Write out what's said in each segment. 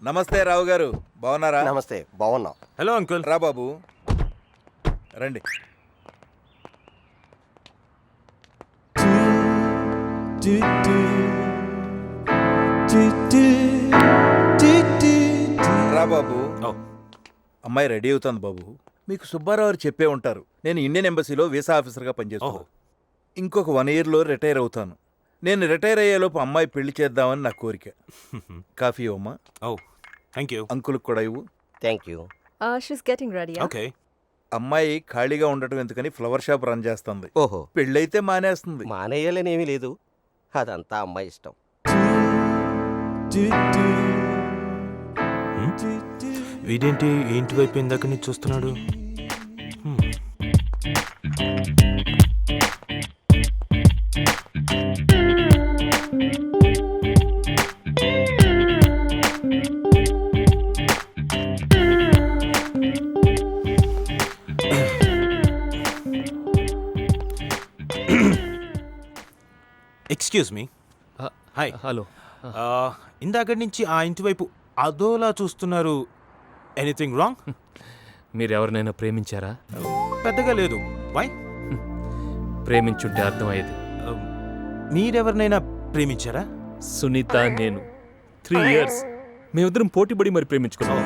నమస్తే రావు గారు, బాగున్నారా? నమస్తే, బాగున్నాం. Hello uncle. రా బాబు రండి. రా బాబు. అమ్మాయి రెడీ అవుతుంది బాబు. మీకు సుబ్బారావు చెప్పే ఉంటారు, నేను ఇండియన్ ఎంబసీలో వీసా ఆఫీసర్గా పనిచేస్తాను. ఇంకొక 1 yearలో రిటైర్ అవుతాను. నేను రిటైర్ అయ్యేలోపు అమ్మాయి పెళ్లి చేద్దామని నా కోరిక. కాఫీ ఇవ్వమ్మా. Thank you. అంకుల్కి కూడా ఇవ్వు. Thank you. She's getting ready. Okay. అమ్మాయి ఖాళీగా ఉండటం ఎందుకని ఫ్లవర్ షాప్ రన్ చేస్తుంది. ఓహో, పెళ్ళైతే మానేస్తుంది. మానేయాలనేమీ లేదు, అదంతా అమ్మాయి ఇష్టం. వీడేంటి ఇంటి వైపు ఇందాక నుంచి చూస్తున్నాడు? Excuse me. హాయ్. హలో. ఇందాక నుంచి ఆ ఇంటి వైపు అదోలా చూస్తున్నారు. Anything wrong? మీరు ఎవరినైనా ప్రేమించారా? పెద్దగా లేదు. వై? ప్రేమించుంటే అర్థమయ్యేది. మీరెవరినైనా ప్రేమించారా? సునీత, నేను 3 years మేమిద్దరం పోటీపడి మరి ప్రేమించుకున్నాం.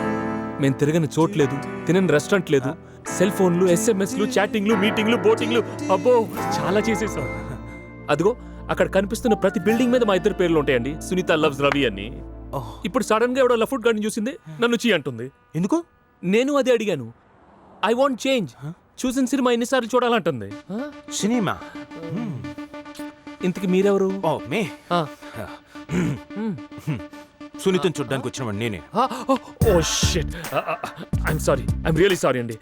మేము తిరగని చోటు లేదు, తినని రెస్టారెంట్ లేదు, సెల్ ఫోన్లు, ఎస్ఎంఎస్లు, చాటింగ్లు, మీటింగ్లు, బోటింగ్లు, అబ్బో చాలా చేసేసాం. అదిగో అక్కడ కనిపిస్తున్న ప్రతి బిల్డింగ్ మీద మా ఇద్దరు పేర్లు ఉంటాయండి, సునీత లవ్స్ రవి అని. ఇప్పుడు సడన్ గా ఎవడో లఫుట్ గాడిని చూసింది, నన్ను చీ అంటుంది. ఎందుకు? నేను అదే అడిగాను. I want change. చూసిన సినిమా ఎన్నిసార్లు చూడాలంటుంది. సినిమా. ఇంతకి మీరెవరు? ఓ మే. సునీతను చూడ్డానికి వచ్చినవాడు నేనే. Oh shit, I'm sorry, I'm really sorry అండి.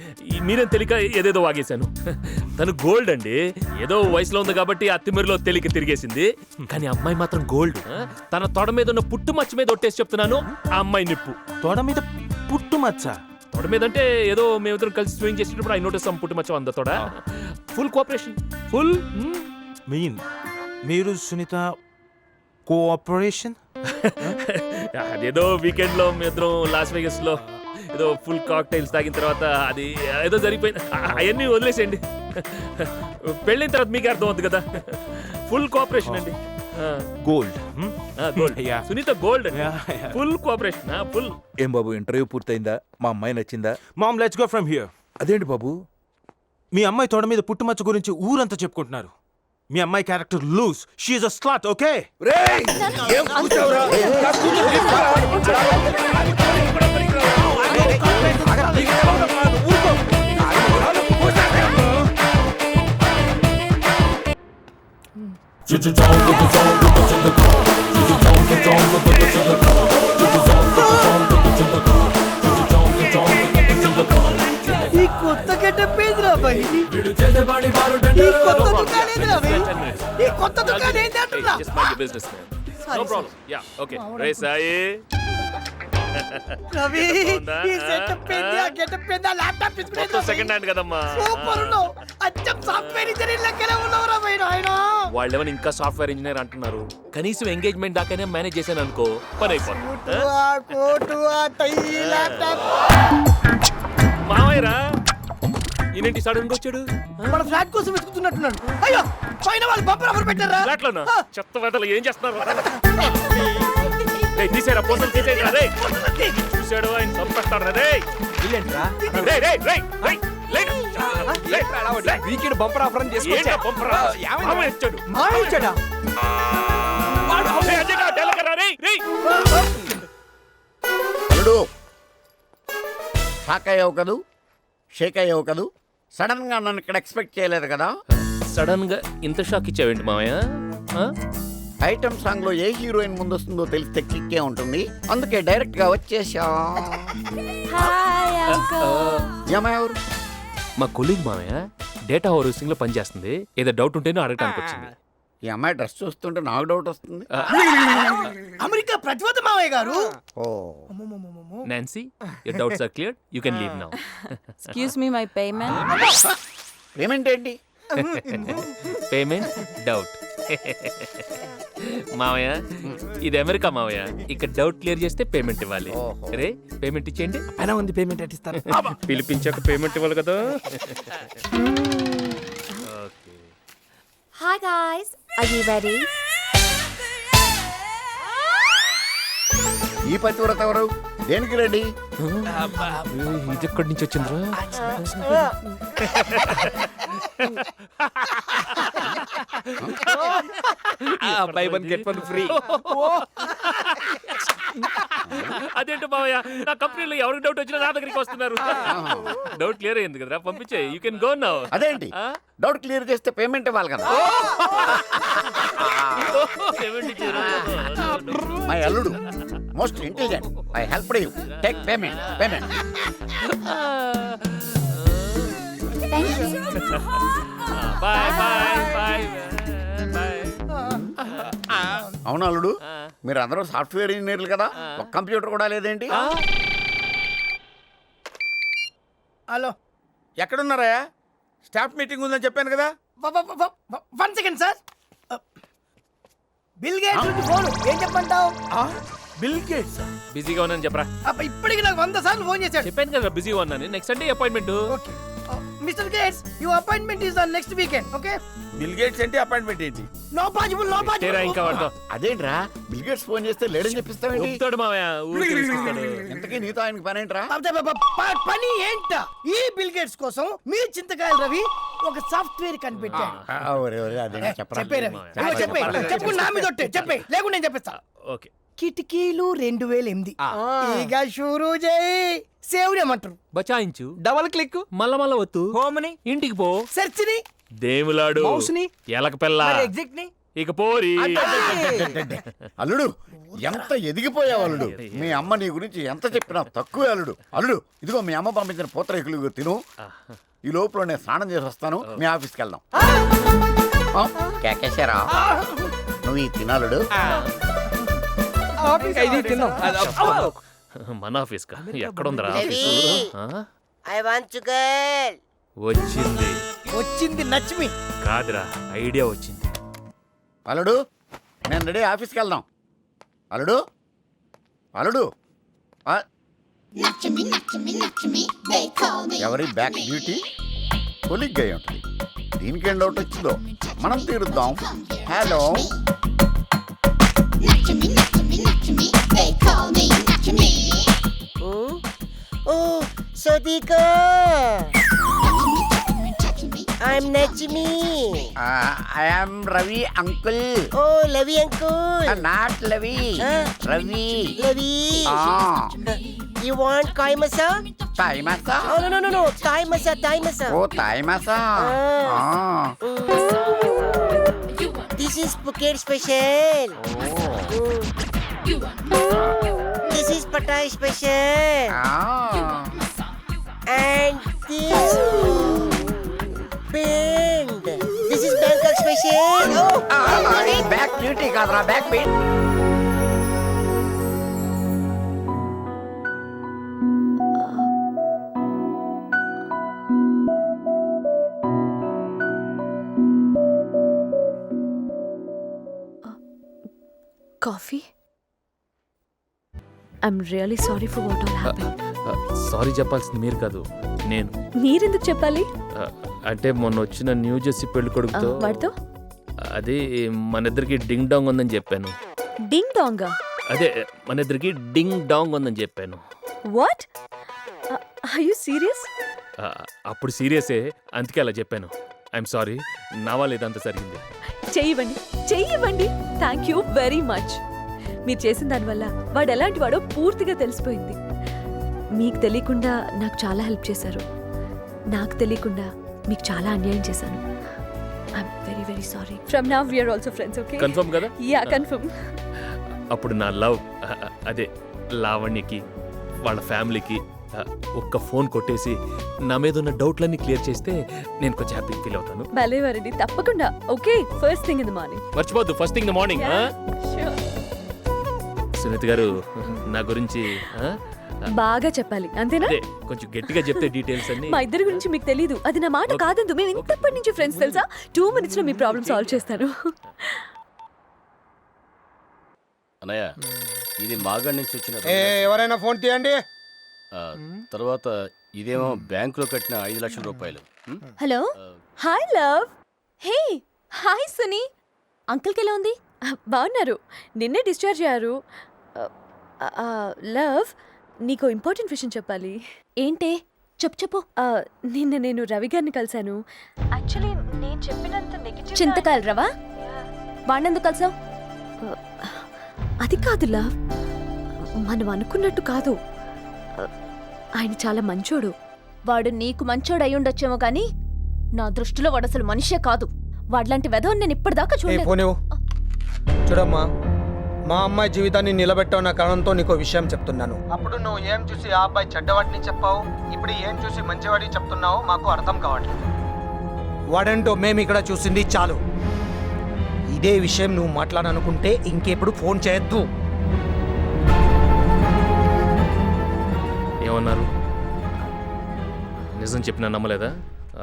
మీరేం తెలియక ఏదేదో వాగేశాను. తను గోల్డ్ అండి, ఏదో వయసులో ఉంది కాబట్టి అత్తిమీరలో తెలియక తిరిగేసింది. కానీ అమ్మాయి మాత్రం గోల్డ్. తన తొడ మీద ఉన్న పుట్టు మచ్చ మీద ఒట్టేసి చెప్తున్నాను, ఆ అమ్మాయి నిప్పు. తోడ మీద పుట్టు మచ్చ? తొడ మీద అంటే ఏదో మేమిద్దరం కలిసి స్వింగ్ చేసేటప్పుడు ఐ నోటీస్ పుట్టు మచ్చ అంద తోడ. Full cooperation, full. మీరు సునీత కోఆపరేషన్? అదేదో వీకెండ్ లో మేమిద్దరం లాస్ వేగస్ లో ఏదో ఫుల్ కాక్టైల్స్ తాగిన తర్వాత అది ఏదో జరిగిపోయింది. అవన్నీ వదిలేసేయండి, పెళ్ళైన తర్వాత మీకే అర్థం అవుతుంది కదా. ఫుల్ కోఆపరేషన్ అండి. Gold. Gold. Sunita gold. Full cooperation, full. ఏం బాబు, ఇంటర్వ్యూ పూర్తయిందా? మా అమ్మాయి నచ్చిందా? Mom, let's go from here. అదేంటి బాబు, మీ అమ్మాయి తోడ మీద పుట్టుమచ్చ గురించి ఊరంతా చెప్పుకుంటున్నారు. మీ అమ్మాయి character loose. She is a slut. Okay? ఈ కొత్త గెటప్ ఏందిరా భయ్? ఈ కొత్త దుకాణం ఏందిరా భయ్? ఈ కొత్త దుకాణం ఏంది అంటున్నా? Just mind your business, man. No problem. Yeah, okay. రే సాయి. రవి, ఈ సెటప్ ఏంది? ఆ గెటప్ ఏంది? ఆ ల్యాప్టాప్ తీసుకునేది మొత్తం సెకండ్ హ్యాండ్ కదమ్మా. సూపర్ ఉన్నావు. అచ్చం సాఫ్ట్వేర్ ఇంజనీర్ లెక్కనే ఉన్నావురా భయ్ నాయనా. వాళ్ళేమని ఇంకా సాఫ్ట్వేర్ ఇంజనీర్ అంటున్నారు. కనీసం ఎంగేజ్మెంట్ దాకానే మేనేజ్ చేశాను అనుకో, పని అయిపోతుంది. ఆ కోటు, ఆ టై, ల్యాప్టాప్. మావయ్యరా, ఈయనేంటి సడన్ గా వచ్చాడు? మన ఫ్లాట్ కోసం వెతుకుతున్నట్టున్నాడు. అయ్యో, పైన వాళ్ళు బంపర్ ఆఫర్ పెట్టారా? ఫ్లాట్లోనా? చెత్త వేటలు ఏం చేస్తున్నారు? తీసేరా, పోస్టల్ తీసేయరా. రే చూశాడు, ఆయన చంపేస్తాడు. రే వీకెండ్ బంపర్ ఆఫర్ అని వచ్చాడా? అల్లుడు, షాక్ అయ్యావు కదూ, షేక్ అయ్యావు కదూ. సడన్ గా నన్ను ఇక్కడ ఎక్స్పెక్ట్ చేయలేదు కదా. సడన్ గా ఇంత షాక్ ఇచ్చావేంటి మావయ్య? ఐటమ్ సాంగ్ లో ఏ హీరోయిన్ ముందు వస్తుందో తెలిస్తే క్లిక్కే ఉంటుంది, అందుకే డైరెక్ట్ గా వచ్చేసా. ఎవరు? మా కొలీగ్ మావయ్య, డేటా హౌసింగ్ లో పనిచేస్తుంది. ఏదో డౌట్ ఉంటేనే అడగటానికి వచ్చింది. ఈ అమ్మాయి డ్రెస్ చూస్తుంటే నాకు డౌట్ వస్తుంది. అమెరికా ప్రతివత మావయ్య గారు. ఓ Nancy, your doubts are cleared. You can leave now. Excuse me, my payment. Payment ఏంటి? Payment doubt. మావయ్య ఇది అమెరికా మావయ్య. ఇక్కడ డౌట్ క్లియర్ చేస్తే పేమెంట్ ఇవ్వాలి. ఓహో. రే పేమెంట్ ఇచ్చేయండి. పైన ఉంది పేమెంట్ అట్టిస్తారు. పిలిపించాక పేమెంట్ ఇవ్వాలి కదా. Okay. Hi guys, are you ready? ఈ పతివ్రత ఎవరు? దేనికి రెడీ? ఇది ఎక్కడి నుంచి వచ్చిందిరా? By one get one free. అదేంటి మావయ్య, నా కంపెనీలో ఎవరికి డౌట్ వచ్చినా నా దగ్గరికి వస్తున్నారు. డౌట్ క్లియర్ అయింది కదరా, పంపించే. You can go now. అదేంటి డౌట్ క్లియర్ చేస్తే పేమెంట్ ఇవ్వాలి కదా. మై అల్లుడు most intelligent. I help you. Take payment. Bye bye bye bye. అవును అల్లుడు, మీరు అందరూ సాఫ్ట్వేర్ ఇంజనీర్లు కదా, ఒక కంప్యూటర్ కూడా లేదేంటి? హలో, ఎక్కడున్నారా? స్టాఫ్ మీటింగ్ ఉందని చెప్పాను కదా. 1 సెకండ్ సార్. బిల్ గేట్స్ నుంచి ఫోన్. ఏం చెప్పంటావు? Bill gates. బిజీగా ఉన్నాను చెప్పరా. ఇప్పటికి నాకు 100 సార్లు ఫోన్ చేశాడు. చెప్పాను కదా బిజీగా ఉన్నాను. Next Sunday appointment. Okay mister gates, your appointment is on next weekend. Okay, bill gates ఏంటి, అపాయింట్మెంట్ ఏంటి? నో పాసిబుల్, నో తేరా ఇంకా పాసిబుల్. వాడతాం. అదేంట్రా బిల్ గేట్స్ ఫోన్ చేస్తే లేడని చెప్పిస్తావేంటి? చెప్తాడు మావయ్య, ఊరికే విసిగిస్తాడు. ఇంతకీ నీతో ఆయనకి పని ఏంట్రా? పని ఏంట? ఈ బిల్ గేట్స్ కోసం మీ చింతకాయలు రవి ఒక సాఫ్ట్వేర్ కనిపెట్టాడు. చెప్పే రవి, ఇదిగో చెప్పే. చెప్పు, నా మీద ఒట్టే. చెప్పే, లేకుండా నేను చెప్పేస్తా. ఓకే. కిటికీలు 2008. ఇక షురూ చేయి. సేవ్ చేయమంటారు. బచాయించు. Double click. మల్ల వత్తు. హోమ్ని. ఇంటికి పో. సెర్చ్ ని. దేవులాడు. మౌస్ని. ఎలక పిల్ల. ఎగ్జిట్ ని. ఇక పోరి. అల్లుడు ఎంత ఎదిగిపోయావు అల్లుడు. మీ అమ్మ నీ గురించి ఎంత చెప్పినా తక్కువే అల్లుడు. అల్లుడు ఇదిగో మీ అమ్మ పంపించిన పూతరేకులు తిను. ఈ లోపల నేను స్నానం చేసి వస్తాను. మీ ఆఫీస్కి వెళ్దాం. కేకేశారా నువ్వు ఈ తినాలుడు. ఇది తిన్నాం. మన ఆఫీస్ కా ఎక్కడుందిరా office? I want to girl. వచ్చింది. వచ్చింది లక్ష్మి. కాదురా, ఐడియా వచ్చింది. అల్లుడు నేను రెడీ, ఆఫీస్కి వెళ్దాం. అల్లుడు అల్లుడు ఎవరి బ్యాక్ డ్యూటీ కొలిగ్గా ఉంటుంది. దీనికేం డౌట్ వచ్చిందో మనం తీరుద్దాం. Hello Oh, Sodika. I'm Nachmi. I am Ravi uncle. Oh, Lavi uncle. Not Ravi, Ravi. Lavi. You want Thai masa? తాయి మసా. Oh, no. Thai masa, Thai masa. ఓ తాయి మసా. This is Phuket special. This is Pattaya special. And this Bend. This is Bangkok special. Back duty కాదురా, back pain. Coffee? I'm really sorry for what all happened. Sorry చెప్పాల్సింది మీరు కాదు, నేను. మీరెందుకు చెప్పాలి? అంటే మొన్న వచ్చిన న్యూ జెర్సీ పెళ్లి కొడుకుతో వాడితో అది మన ఇద్దరికి డింగ్ డాంగ్ ఉందని చెప్పాను. డింగ్ డాంగా? అదే మన ఇద్దరికి డింగ్ డాంగ్ ఉందని చెప్పాను. వాట్? Are you serious? అప్పుడు సీరియసే, అందుకే అలా చెప్పాను. ఐఎమ్ సారీ, నా వల్ల ఇదంతా జరిగింది. చెయ్యివ్వండి. Thank you very much. మీరు చేసిన దానివల్ల వాడు ఎలాంటి వాడో పూర్తిగా తెలిసిపోయింది. మీకు తెలియకుండా నాకు చాలా హెల్ప్ చేశారు. నాకు తెలియకుండా మీకు చాలా అన్యాయం చేశాను. I'm very very sorry. From now we are also friends. Okay? Confirm కదా? Yeah, confirm. అప్పుడు నా లవ్ అదే లావణ్యకి వాళ్ళ ఫ్యామిలీకి ఒక్క ఫోన్ కొట్టేసి నా మీద ఉన్న డౌట్లన్నీ క్లియర్ చేస్తే నేను కొంచెం హ్యాపీ ఫీల్ అవుతాను. భలేవారండి, తప్పకుండా. Okay, first thing in the morning. మర్చిపోద్దు, first thing the morning. Suneeth garu నా గురించి బాగా చెప్పాలి అంతేనా? అదే కొంచెం గట్టిగా చెప్తే డీటెయిల్స్ అన్ని. మా ఇద్దరి గురించి మీకు తెలీదు. అది నా మాట కాదందు. మేము ఇంతప్పటి నుంచి ఫ్రెండ్స్ తెలుసా? 2 minutes లో మీ ప్రాబ్లమ్ సాల్వ్ చేస్తాను. అన్నయ్య ఇది మాగడ్ నుంచి వచ్చిన ఎవరైనా ఫోన్ తీయండి. తర్వాత ఇదేమో బ్యాంకులో కట్టిన 5 లక్షల రూపాయలు. Hello, hi love. Hey, hi Suni. అంకుల్కి ఎలా ఉంది? బాగున్నారు. నిన్నే డిశ్చార్జ్ అయ్యారు. లవ్, నీకు ఇంపార్టెంట్ విషయం చెప్పాలి. ఏంటే? చెప్పు. నిన్న నేను రవి గారిని కలిశాను. యాక్చువల్లీ నేను చెప్పినంత నెగటివ్ చింతకాయలు రవా వాడినందుకు కలిసావు? అది కాదు లవ్, మనం అనుకున్నట్టు కాదు. ఆయన చాలా మంచోడు. వాడు నీకు మంచోడు అయి ఉండొచ్చేమో కానీ నా దృష్టిలో వాడు అసలు మనిషే కాదు. వాడిలాంటి వెధవని నేను ఇప్పటిదాకా చూడలేదు. చూడమ్మా, మా అమ్మాయి జీవితాన్ని నిలబెట్టావు కారణంతో నీకు విషయం చెప్తున్నాను. అప్పుడు నువ్వు ఏం చూసి ఆ అబ్బాయి చెడ్డవాడిని చెప్పావు, ఇప్పుడు ఏం చూసి మంచివాడిని చెప్తున్నావు మాకు అర్థం కావట్లేదు. వాడంటో మేము ఇక్కడ చూసింది చాలు. ఇదే విషయం నువ్వు మాట్లాడనుకుంటే ఇంకెప్పుడు ఫోన్ చేయొద్దు. ఏమన్నారు? నిజం చెప్పినా నమ్మలేదా?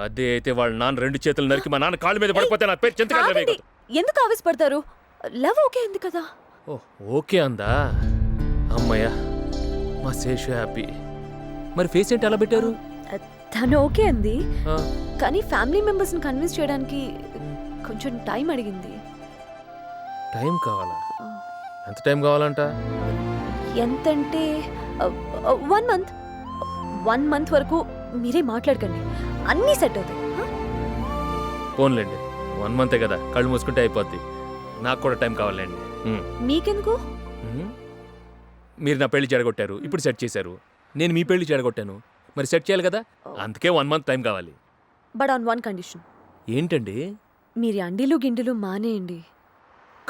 అదే అయితే వాళ్ళ నాన్న 2 చేతులు నరికి మా నాన్న కాళ్ళ మీద పడిపోతే నా పేరు చింతకాయలు రవి కాదు. ఎందుకు ఆవేశపడతారు? లవ్ ఓకే అంది కదా. ఓకే అందా? అమ్మయ్యా, మా శేషు హ్యాపీ. మరి ఫేస్ ఏంటి అలా పెట్టారు? తను ఓకే అంది, ఆ, కానీ ఫ్యామిలీ మెంబర్స్ని కన్విన్స్ చేయడానికి కొంచెం టైం అడిగింది. టైం కావాలా? ఎంత టైం కావాలంట? ఎంతంటే 1 month. 1 month వరకు మీరే మాట్లాడకండి, అన్నీ సెట్ అవుతాయి. ఫోన్లేండి, 1 month కదా, కళ్ళు మూసుకుంటే అయిపోద్ది. నాకు కూడా టైం కావాలండి. మీకెందుకు? మీరు నా పెళ్లి చెడగొట్టారు, ఇప్పుడు సెట్ చేశారు. నేను మీ పెళ్లి చెడగొట్టాను, మరి సెట్ చేయాలి కదా. అందుకే 1 month టైం కావాలి. But on 1 condition. ఏంటండి? మీరు అండిలు గిండిలు మానేయండి.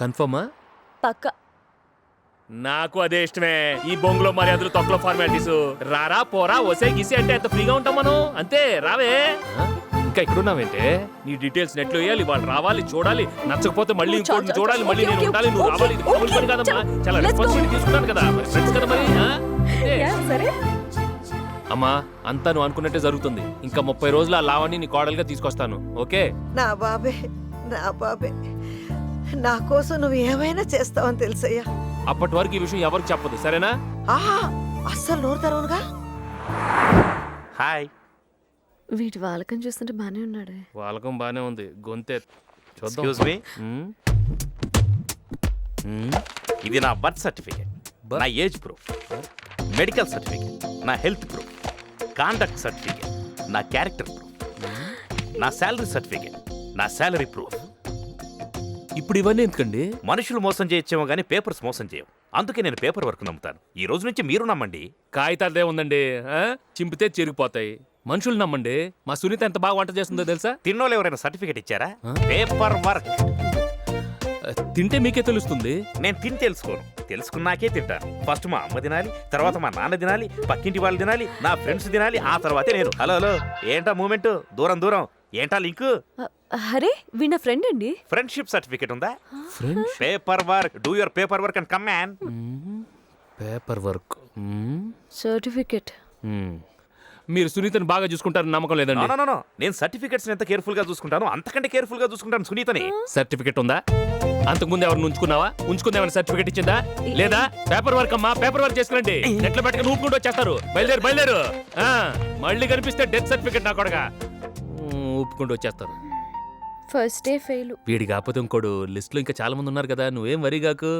కన్ఫర్మా? పక్క. నాకు అదే ఇష్టమే. ఈ బొంగులో మర్యాదలు, తొక్కలో ఫార్మాలిటీస్. రారా పోరా ఒసే గిసి అంటే ఎంత ఫ్రీగా ఉంటాం మనం. అంతే, రావే. ఇంకా ఇక్కడున్నావేంటే? నీ డీటెయిల్స్ నెట్లో వేయాలి, వాళ్ళు రావాలి, చూడాలి. నచ్చకపోతే మళ్ళీ ఇంకోటి చూడాలి, మళ్ళీ నేను ఉండాలి, నువ్వు రావాలి. ఇది మామూలు పని కాదమ్మా. చాలా రెస్పాన్సిబిలిటీ తీసుకున్నాను కదా, మరి ఫ్రెండ్స్ కదా మరి. సరే అమ్మా, అంతా నువ్వు అనుకున్నట్టే జరుగుతుంది. ఇంకా 30 రోజులు ఆ లావణ్ణి నీ కోడలుగా తీసుకొస్తాను. ఓకే? నా బాబే, నా కోసం నువ్వు ఏమైనా చేస్తావని తెలుసయ్యా. అప్పటి వరకు ఈ విషయం ఎవరికి చెప్పదు, సరేనా? అస్సలు నోరు తెరవనుగా. హాయ్. వీటి వాళ్ళకం చూస్తుంటే బానే ఉన్నాడే. వాళ్ళకం బానే ఉంది, గొంతే చూద్దాం. ఎక్స్క్యూజ్ మీ, ఇది నా బర్త్ సర్టిఫికేట్, నా ఏజ్ ప్రూఫ్, మెడికల్ సర్టిఫికేట్, నా హెల్త్ ప్రూఫ్, కాండక్ట్ సర్టిఫికేట్, నా క్యారెక్టర్ ప్రూఫ్, నా శాలరీ సర్టిఫికేట్, నా శాలరీ ప్రూఫ్. ఇప్పుడు ఇవన్నీ ఎందుకండి? మనుషులు మోసం చేయొచ్చేమో కానీ పేపర్స్ మోసం చేయవు. అందుకే నేను పేపర్ వర్క్ నమ్ముతాను. ఈ రోజు నుంచి మీరు నమ్మండి. కాగితాలదే ఉందండి, చింపితే చిరిగిపోతాయి. మనుషులు నమ్మండి. మా సునీత ఎంత బాగా వంట చేస్తుందో తెలుసా? తిన్నోళ్ళు ఎవరైనా సర్టిఫికేట్ ఇచ్చారా? Paper work. తింటే మీకే తెలుస్తుంది. నేను తిని తెలుసుకోను, తెలుసుకున్నాకే తింటాను. ఫస్ట్ మా అమ్మ తినాలి, తర్వాత మా నాన్న తినాలి, పక్కింటి వాళ్ళు తినాలి, నా ఫ్రెండ్స్ తినాలి, ఆ తర్వాతే నేను. హలో హలో, ఏంటా మూమెంట్? దూరం దూరం ఏంటా లింక్? అరే, వీణ ఫ్రెండ్ అండి. ఫ్రెండ్షిప్ సర్టిఫికేట్ ఉందా? Paper work. Do your paper work and come man. Paper work certificate. మీరు సునీతని బాగా చూసుకుంటారని నమ్మకం లేదండి. నో, నేను సర్టిఫికేట్స్ ఎంత కేర్ఫుల్ గా చూసుకుంటాను, అంతకంటే కేర్ఫుల్ గా చూసుకుంటాను సునీతని. సర్టిఫికేట్ ఉందా? అంతకుముందు ఎవరిని ఉంచుకున్నావా? ఉంచుకుంది ఏమైనా సర్టిఫికేట్ ఇచ్చిందా? లేదా? పేపర్ వర్క్ అమ్మా, పేపర్ వర్క్ చేసుకురండి. నెట్లో పెట్టుకుని ఊపుకుంటూ వచ్చేస్తారు. బయలుదేరు. మళ్ళీ కనిపిస్తే డెత్ సర్టిఫికేట్ నా కొడగా ఊపుకుంటూ వచ్చేస్తారు. First day fail. వీడి కాకపోతే ఇంకోడు లిస్ట్ లో ఇంకా చాలా మంది ఉన్నారు కదా, నువ్వేం వరిగాకు.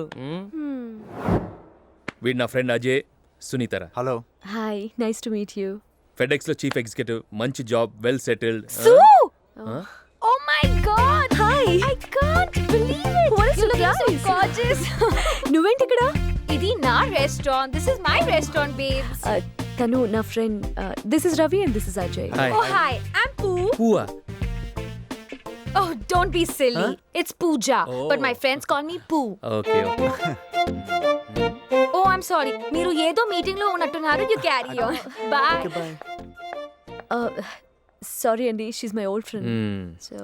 వీడు నా ఫ్రెండ్ అజయ్, సునీతరా. Hello. Hi, nice to meet you. FedEx లో చీఫ్ ఎగ్జిక్యూటివ్, మంచి job, well settled. Oh my god! Hi! I can't believe it! What is looking so gorgeous? నువ్వేంటి ఇక్కడ? ఇది నా restaurant. This is my restaurant, babes. తను నా friend. This is Ravi and this is Ajay. Oh, hi. I'm Poo. Pooa. Oh, don't be silly. It's Pooja, but my friends call me Poo. Okay. Oh, I'm sorry. మీరు ఏదో meeting లో ఉన్నట్టున్నారు. You carry on. Bye. Sorry అండి, she's my old friend. So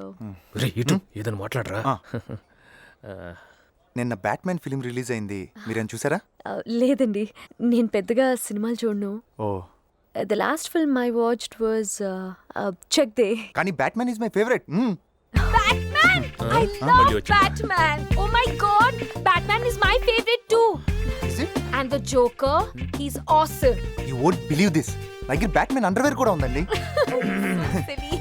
రే ఇటు ఏదైనా మాట్లాడరా. నిన్న బ్యాట్మ్యాన్ ఫిలిం రిలీజ్ అయింది, మీరేం చూసారా? లేదండి, నేను పెద్దగా సినిమాలు చూడను. Oh, the last film I watched was Chak De. కానీ Batman is my favourite. Batman! I love Batman! Oh my god! Batman is my favorite too! And the Joker, he's awesome! You won't believe this, నా దగ్గర Batman underwear కూడా ఉందండి. Silly.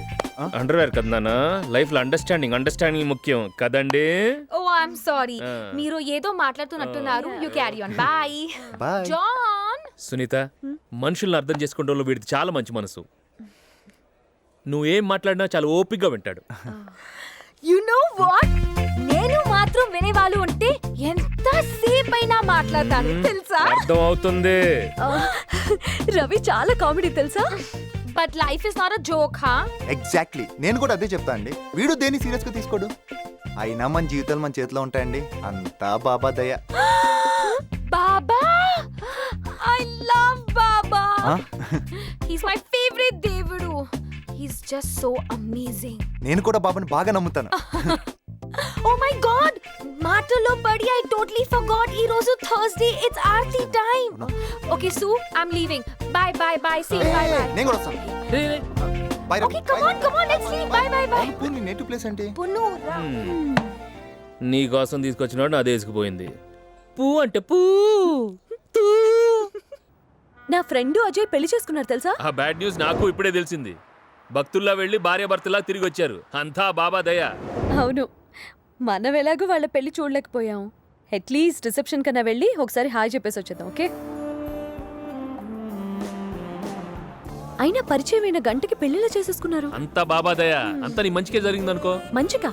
Underwear కదా నాన్న, life లో understanding ముఖ్యం కదండి. Oh, I'm sorry. మీరు ఏదో మాట్లాడుతున్నట్టున్నారు. You carry on. Bye. Bye. John! Sunitha, మనుషుల్ని అర్థం చేసుకుంటే వీడిది చాలా మంచి మనసు. నువ్వేం మాట్లాడినా చాలా ఓపిగ్గా వింటాడు. You know what? నేను మాత్రం వినేవాళ్ళు ఉంటే ఎంత సేపైనా మాట్లాడతాను తెలుసా? అర్థం అవుతుంది. రవి చాలా కామెడీ తెలుసా? But life is not a joke, huh? Exactly, నేను కూడా అదే చెప్తా అండి. వీడు దేన్ని సీరియస్ గా తీసుకోడు. అయినా మన జీవితాలు మన చేతిలో ఉంటాయండి, అంతా బాబా దయ. Baba! I love Baba! Huh? He's my favorite Devudu. He's just so amazing. నేను కూడా బాబాని బాగా నమ్ముతాను. Oh my god! మాటలో పడి I totally forgot. ఈ రోజు Thursday. It's Aarti time. Okay, Sue, I'm leaving. Bye. See you. Bye. నేను కూడా వస్తాను. Bye, Okay, come on, let's leave. Bye. నీ నేటివ్ ప్లేస్ ఏంటి? Punu, ra. నీ కోసం తీసుకొచ్చినాడు నా దేసుకుపోయింది. పూ అంటే పూ. నా ఫ్రెండ్ అజయ్ పెళ్లి చేసుకున్నారు తెలుసా? ఆ బ్యాడ్ న్యూస్ నాకు ఇప్పుడే తెలిసింది. భక్తుల్లా వెళ్ళి భార్యాభర్తలా తిరిగి వచ్చారు, అంతా బాబా దయ. అవును, మనం ఎలాగో వాళ్ళ పెళ్లి చూడలేకపోయాం. అట్లీస్ట్ రిసెప్షన్ కన్నా వెళ్ళి ఒకసారి హాయ్ చెప్పేసి వచ్చేద్దాం, ఓకే? అయినా పరిచయమైన గంటకి పెళ్లిలా చేసేసుకున్నారు. అంతా బాబా దయ, అంతా నీ మంచికే జరిగిందనుకో. మంచిగా?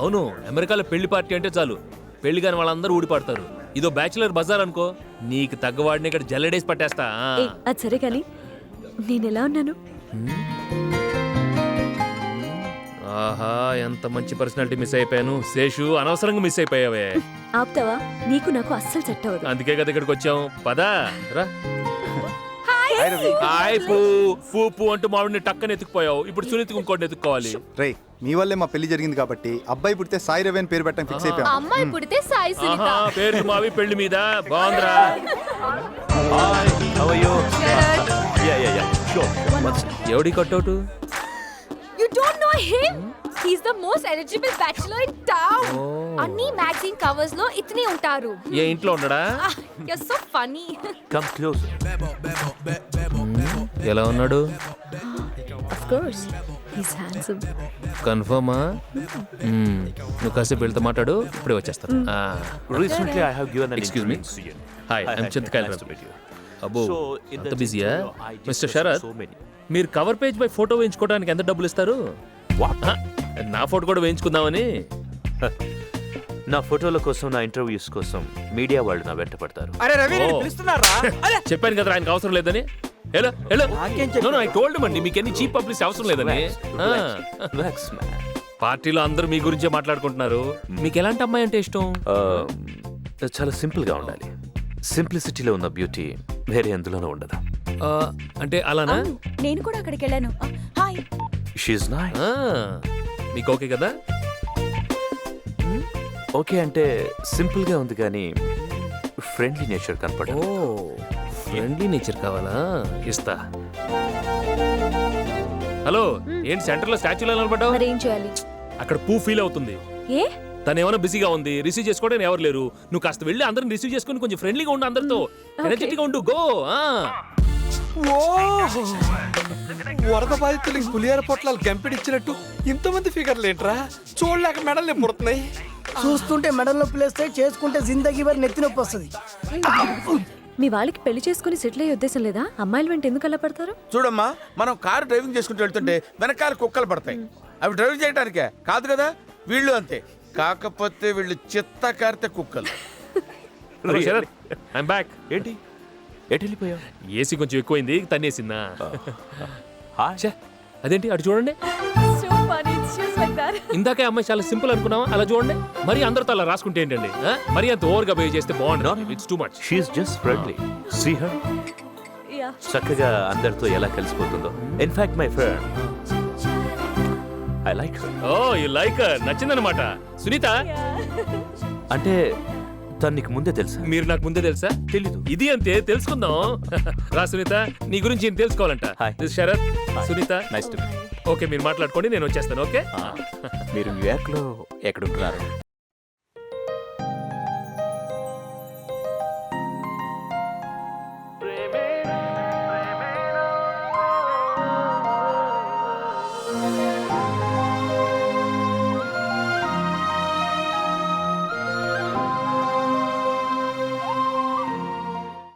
అవును, అమెరికాలో పెళ్లి పార్టీ అంటే చాలు, పెళ్లి కాని వాళ్ళందరూ ఊడిపడతారు. ఇదో బ్యాచులర్ బజార్ అనుకో, నీకు తగ్గవాడిని ఇక్కడ జల్లడేసి పట్టేస్తా. అది సరే కానీ నేను ఎలా ఉన్నాను? ఆహా, ఎంత మంచి పర్సనాలిటీ మిస్ అయిపోయాను. శేషు, అనవసరంగా మిస్ అయిపోయావే. ఆపుతావా? నీకు నాకు అస్సలు సెట్ అవ్వదు. అందుకే కదా ఇక్కడికి వచ్చాం. పదా రా. హాయ్ పూ అంటూ మామిడిని టక్కని ఎత్తుకుపోయావు. ఇప్పుడు సునీత్ ఇంకోటి ఎత్తుకోవాలి. రేయ్, మీ వల్లే మా పెళ్లి జరిగింది కాబట్టి అబ్బాయి పుడితే సాయి రవి అని పేరు పెట్టడం ఫిక్స్ అయిపోయాం. అమ్మాయి పుడితే సాయి సునీత. పేరు మావి పెళ్లి మీద బాగుందిరా. ఎవడి cutout? You don't know him? He's the most eligible bachelor in town. అన్ని మ్యాగజైన్ కవర్స్ లో ఇతనే ఉంటారు. ఏ ఇంట్లో ఉండడా? You're so funny. Come close. ఎలా ఉన్నాడు? Of course, he's handsome. కన్ఫర్మా? నువ్వు కాసేపు వెళ్తే మాట్లాడు, ఇప్పుడే వచ్చేస్తాను. Recently I have given an Excuse me. interview in CNN. Hi, I'm Chintakayala Nice to meet you. అబ్బో, So, in అంత the బిజీయా? interview, I just mister said Sharath, so many. మీరు కవర్ పేజ్ పై ఫోటో వేయించుకోవడానికి ఎంత డబ్బులు ఇస్తారు? నా ఫోటో కూడా వేయించుకుందామని. నా ఫోటోల కోసం, నా ఇంటర్వ్యూస్ కోసం మీడియా వాళ్ళు నా వెంట పడతారు. అరే రవి, ఓ. పిలుస్తున్నారా? చెప్పాను కదా ఆయనకు అవసరం లేదని. హలో ఐ టోల్డ్ అండి, మీకు ఎన్ని చీప్ పబ్లిసిటీ అవసరం లేదని. Relax, man. పార్టీలో అందరూ మీ గురించే మాట్లాడుకుంటున్నారు. మీకు ఎలాంటి అమ్మాయి అంటే ఇష్టం? చాలా సింపుల్ గా ఉండాలి. సింప్లిసిటీలో ఉన్న బ్యూటీ వేరే ఎందులోనూ ఉండదు. అంటే అలానా? నేను కూడా అక్కడికి వెళ్ళాను. హాయ్. She nice. మీకు ఓకే కదా? ఓకే అంటే సింపుల్ గా ఉంది కానీ ఫ్రెండ్లీ నేచర్ కనపడదు. ఫ్రెండ్లీ నేచర్ కావాలా? ఇస్తా. హలో, ఏంటి సెంటర్ లో స్టాచ్యూలో నిలబడ్డావు? మరి ఏం చేయాలి? అక్కడ పూ ఫీల్ అవుతుంది. ఏ? తను ఏమైనా బిజీగా ఉంది, రిసీవ్ చేసుకోవడానికి ఎవరు లేరు. నువ్వు కాస్త వెళ్ళి అందరిని రిసీవ్ చేసుకుని కొంచెం ఫ్రెండ్లీగా ఉండు, అందరితో ఎనర్జెటిక్గా ఉండు. గో. వరద బాధితులకి పులిహార పొట్లాలు గంపిడిచ్చినట్టు ఇంతమంది ఫిగర్లు ఏంట్రా? చూడలేక మెడలు నొప్పి పుడుతున్నాయి. చూస్తుంటే మెడల్ నొప్పులు వస్తాయి, చేసుకుంటే జిందగీ వారి నెత్తి నొప్పి వస్తుంది. మీ వాళ్ళకి పెళ్లి చేసుకుని సెటిల్ అయ్యే ఉద్దేశం లేదా? అమ్మాయిల వెంట ఎందుకు అలా పడతారు? చూడమ్మా, మనం కారు డ్రైవింగ్ చేసుకుంటూ వెళ్తుంటే వెనకాల కుక్కలు పడతాయి. అవి డ్రైవ్ చేయడానికే కాదు కదా. వీళ్ళు అంతే, కాకపోతే వీళ్ళు చిత్త కారితే కుక్కలు. I'm back. ఏంటి ఎటు వెళ్ళిపోయావు? ఏసీ కొంచెం ఎక్కువైంది, తన్నేసిందా? హాయ్. అదేంటి అటు చూడండి. ఇందాకే అమ్మాయి చాలా సింపుల్ అనుకున్నావా? అలా చూడండి. మరి అందరితో అలా రాసుకుంటే ఏంటండి? మరి అంత ఓవర్గా బిహేవ్ చేస్తే బాగుండదు. It's too much. She's just friendly. See her. చక్కగా అందరితో ఎలా కలిసిపోతుందో. In fact my friend, I like her. Oh, you like her. నచ్చిందన్నమాట. సునీత, అంటే తను నీకు ముందే తెలుసా? మీరు నాకు ముందే తెలుసా? తెలీదు. ఇది అంతే, తెలుసుకుందాం. రా సునీత, నీ గురించి ఏం తెలుసుకోవాలంట. Hi. This is Sharath. Sunitha. Nice to okay, మీరు మాట్లాడుకోండి, నేను వచ్చేస్తాను. ఓకే. మీరు న్యూయార్క్ లో ఎక్కడుంటున్నారు?